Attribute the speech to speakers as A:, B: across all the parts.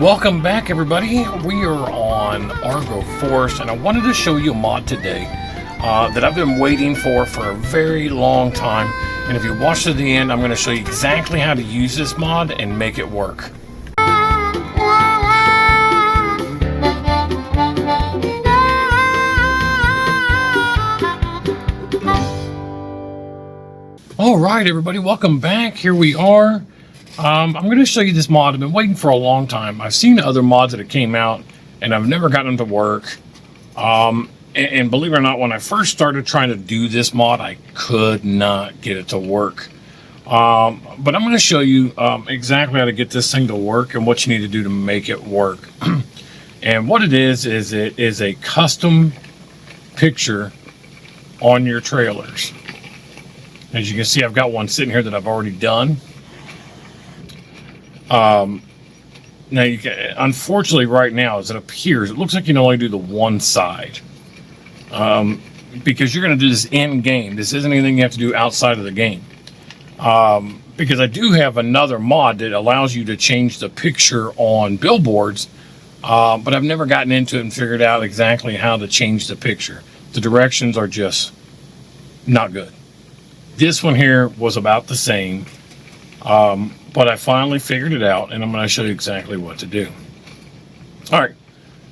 A: Welcome back, everybody. We are on Argo Force, and I wanted to show you a mod today that I've been waiting for a very long time. And if you watch to the end, I'm going to show you exactly how to use this mod and make it work. All right, everybody, welcome back. Here we are. I'm going to show you this mod. I've been waiting for a long time. I've seen other mods that have came out, and I've never gotten them to work. And believe it or not, when I first started trying to do this mod, I could not get it to work. But I'm going to show you exactly how to get this thing to work and what you need to do to make it work. And what it is it is a custom picture on your trailers. As you can see, I've got one sitting here that I've already done. Now you can, unfortunately right now, as it appears, it looks like you can only do the one side. Because you're going to do this in game. This isn't anything you have to do outside of the game. Because I do have another mod that allows you to change the picture on billboards. But I've never gotten into it and figured out exactly how to change the picture. The directions are just not good. This one here was about the same. But I finally figured it out, and I'm going to show you exactly what to do. All right,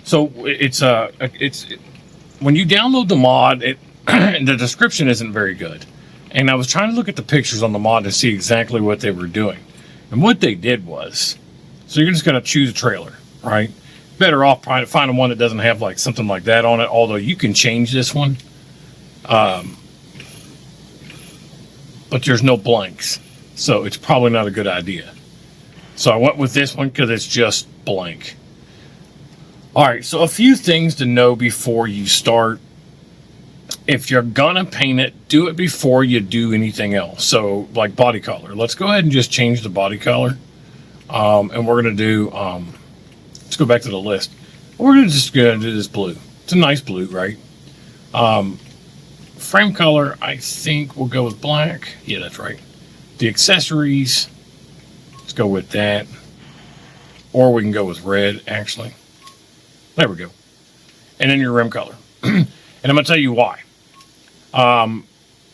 A: so it's when you download the mod, the description isn't very good, and I was trying to look at the pictures on the mod to see exactly what they were doing, and what they did was, so you're just going to choose a trailer, right? Better off finding one that doesn't have like something like that on it. Although you can change this one, but there's no blanks. So it's probably not a good idea. So I went with this one because it's just blank. All right, so a few things to know before you start. If you're gonna paint it, do it before you do anything else. So like body color. Let's go ahead and just change the body color. And we're gonna do, let's go back to the list. We're just gonna do this blue. It's a nice blue, right? Frame color, I think we'll go with black. Yeah, that's right. The accessories, let's go with that. Or we can go with red, actually. There we go. And then your rim color. And I'm going to tell you why. And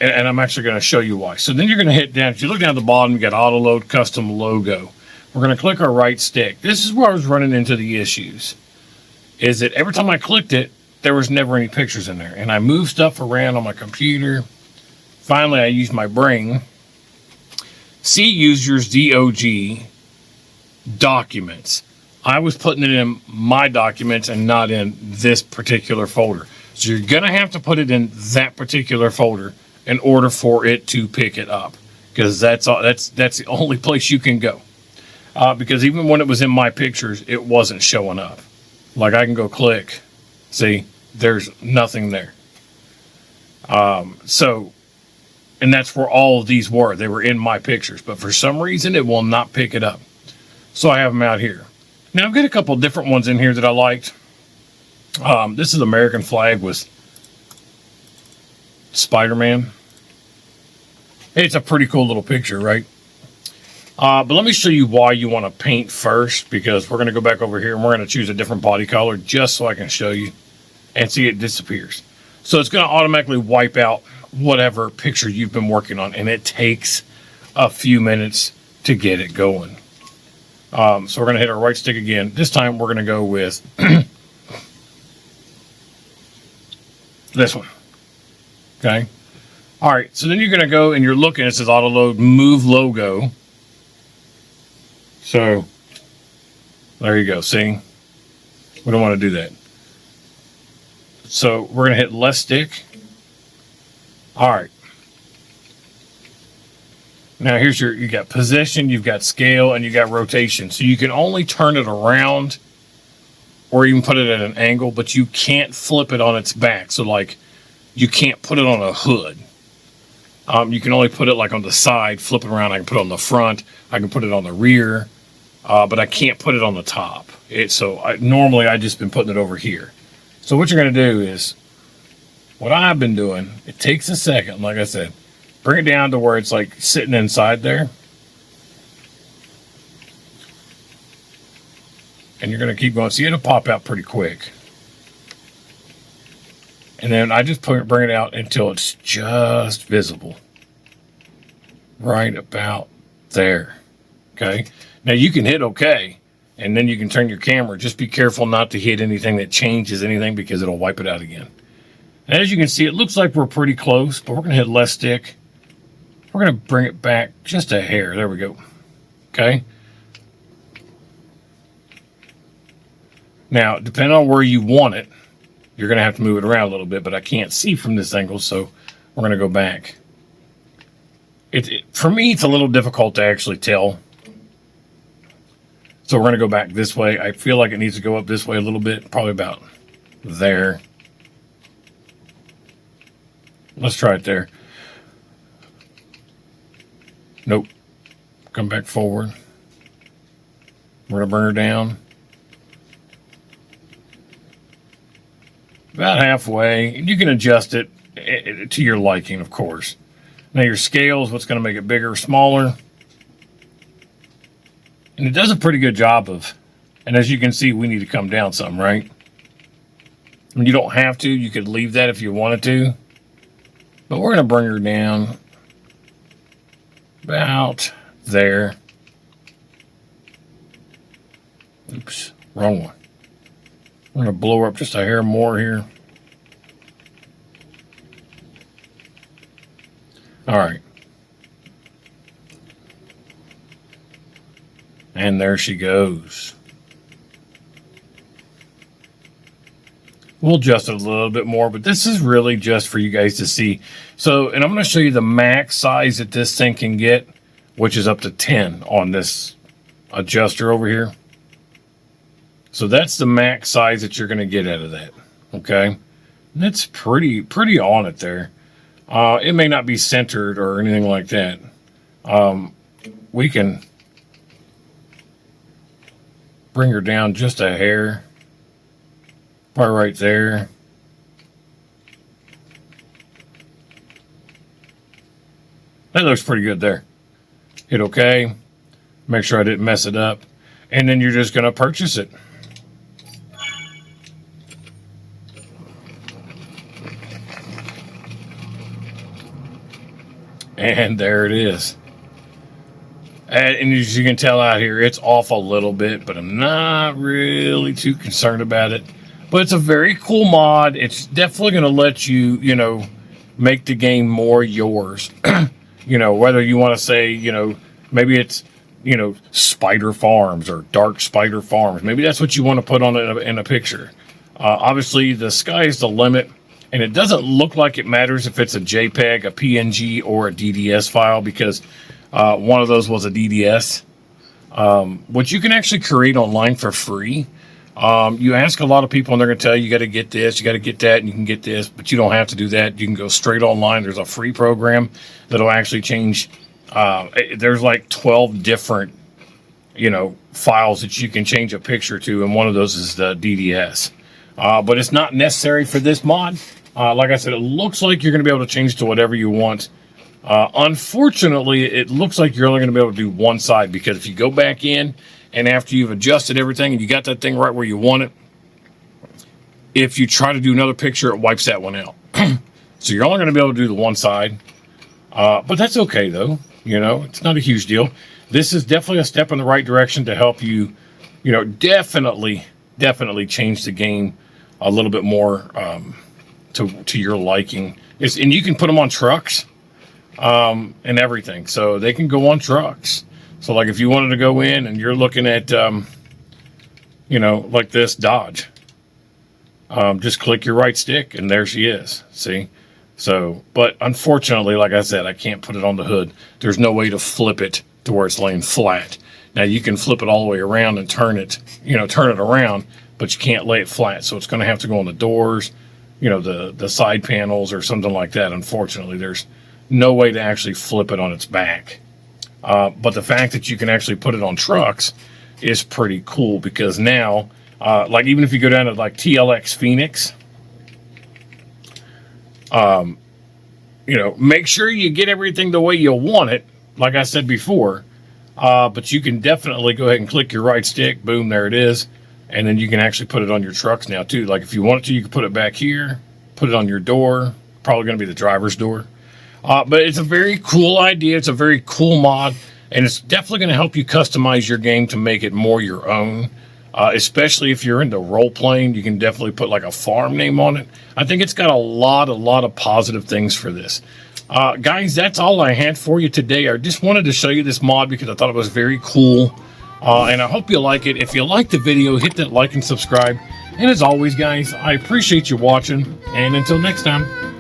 A: I'm actually going to show you why. So then you're going to hit down. If you look down at the bottom, you got auto load custom logo. We're going to click our right stick. This is where I was running into the issues. Is that every time I clicked it, there was never any pictures in there. And I moved stuff around on my computer. Finally, I used my brain. See users DOG documents. I was putting it in my documents and not in this particular folder. So you're going to have to put it in that particular folder in order for it to pick it up. Because that's the only place you can go. Because even when it was in my pictures, it wasn't showing up. Like I can go click. See, there's nothing there. And that's where all of these were. They were in my pictures. But for some reason, it will not pick it up. So I have them out here. Now, I've got a couple different ones in here that I liked. This is American flag with Spider-Man. It's a pretty cool little picture, right? But let me show you why you want to paint first. Because we're going to go back over here and we're going to choose a different body color just so I can show you. And see, it disappears. So it's going to automatically wipe out whatever picture you've been working on, and it takes a few minutes to get it going. So we're going to hit our right stick again. This time we're going to go with this one. Okay. All right. So then you're going to go and you're looking. It says auto load move logo. So there you go. See, we don't want to do that. So we're going to hit left stick. All right. Now here's you got position, you've got scale, and you got rotation. So you can only turn it around or even put it at an angle, but you can't flip it on its back. So like you can't put it on a hood. You can only put it like on the side, flip it around. I can put it on the front. I can put it on the rear, but I can't put it on the top. Normally I just been putting it over here. So what you're going to do is, what I've been doing, it takes a second, like I said, bring it down to where it's like sitting inside there. and you're going to keep going. See, it'll pop out pretty quick. And then I just bring it out until it's just visible. Right about there. Okay. Now you can hit OK, and then you can turn your camera. Just be careful not to hit anything that changes anything because it'll wipe it out again. And as you can see, it looks like we're pretty close, but we're going to hit less stick. We're going to bring it back just a hair. There we go. Okay. Now, depending on where you want it, you're going to have to move it around a little bit, but I can't see from this angle, so we're going to go back. For me, it's a little difficult to actually tell. So we're going to go back this way. I feel like it needs to go up this way a little bit, probably about there. Let's try it there. Nope. Come back forward. We're going to bring her down. About halfway. And you can adjust it to your liking, of course. Now your scale is what's going to make it bigger or smaller. And it does a pretty good job of, and as you can see, we need to come down some, right? I mean, you don't have to. You could leave that if you wanted to. But we're going to bring her down about there. Oops, wrong one. We're going to blow her up just a hair more here. All right. And there she goes. We'll adjust it a little bit more, but this is really just for you guys to see. So, and I'm going to show you the max size that this thing can get, which is up to 10 on this adjuster over here. So that's the max size that you're going to get out of that. Okay. And that's pretty on it there. It may not be centered or anything like that. We can bring her down just a hair. Probably right there. That looks pretty good there. Hit OK. Make sure I didn't mess it up. And then you're just going to purchase it. And there it is. And as you can tell out here, it's off a little bit, but I'm not really too concerned about it. But it's a very cool mod. It's definitely going to let you, make the game more yours. Whether you want to say, maybe it's, Spider Farms or Dark Spider Farms. Maybe that's what you want to put on in a picture. Obviously, the sky is the limit. And it doesn't look like it matters if it's a JPEG, a PNG, or a DDS file, because one of those was a DDS, which you can actually create online for free. You ask a lot of people, and they're going to tell you, you got to get this, you got to get that, and you can get this, but you don't have to do that. You can go straight online. There's a free program that'll actually change. There's like 12 different, files that you can change a picture to, and one of those is the DDS. But it's not necessary for this mod. Like I said, it looks like you're going to be able to change to whatever you want. Unfortunately, it looks like you're only going to be able to do one side, because if you go back in and after you've adjusted everything and you got that thing right where you want it, if you try to do another picture, it wipes that one out. So you're only going to be able to do the one side. But that's okay, though. It's not a huge deal. This is definitely a step in the right direction to help you, definitely change the game a little bit more to your liking. And you can put them on trucks and everything, so they can go on trucks. So like if you wanted to go in and you're looking at like this Dodge, just click your right stick and there she is. See? So, but unfortunately, like I said, I can't put it on the hood. There's no way to flip it to where it's laying flat. Now you can flip it all the way around and turn it around, but you can't lay it flat. So it's going to have to go on the doors, the side panels or something like that. Unfortunately, there's no way to actually flip it on its back. But the fact that you can actually put it on trucks is pretty cool, because now, like even if you go down to like TLX Phoenix, make sure you get everything the way you want it, like I said before. But you can definitely go ahead and click your right stick. Boom, there it is. And then you can actually put it on your trucks now too. Like if you wanted to, you can put it back here, put it on your door. Probably going to be the driver's door. But it's a very cool idea. It's a very cool mod. And it's definitely going to help you customize your game to make it more your own. Especially if you're into role-playing, you can definitely put like a farm name on it. I think it's got a lot of positive things for this. Guys, that's all I had for you today. I just wanted to show you this mod because I thought it was very cool. And I hope you like it. If you like the video, hit that like and subscribe. And as always, guys, I appreciate you watching. And until next time.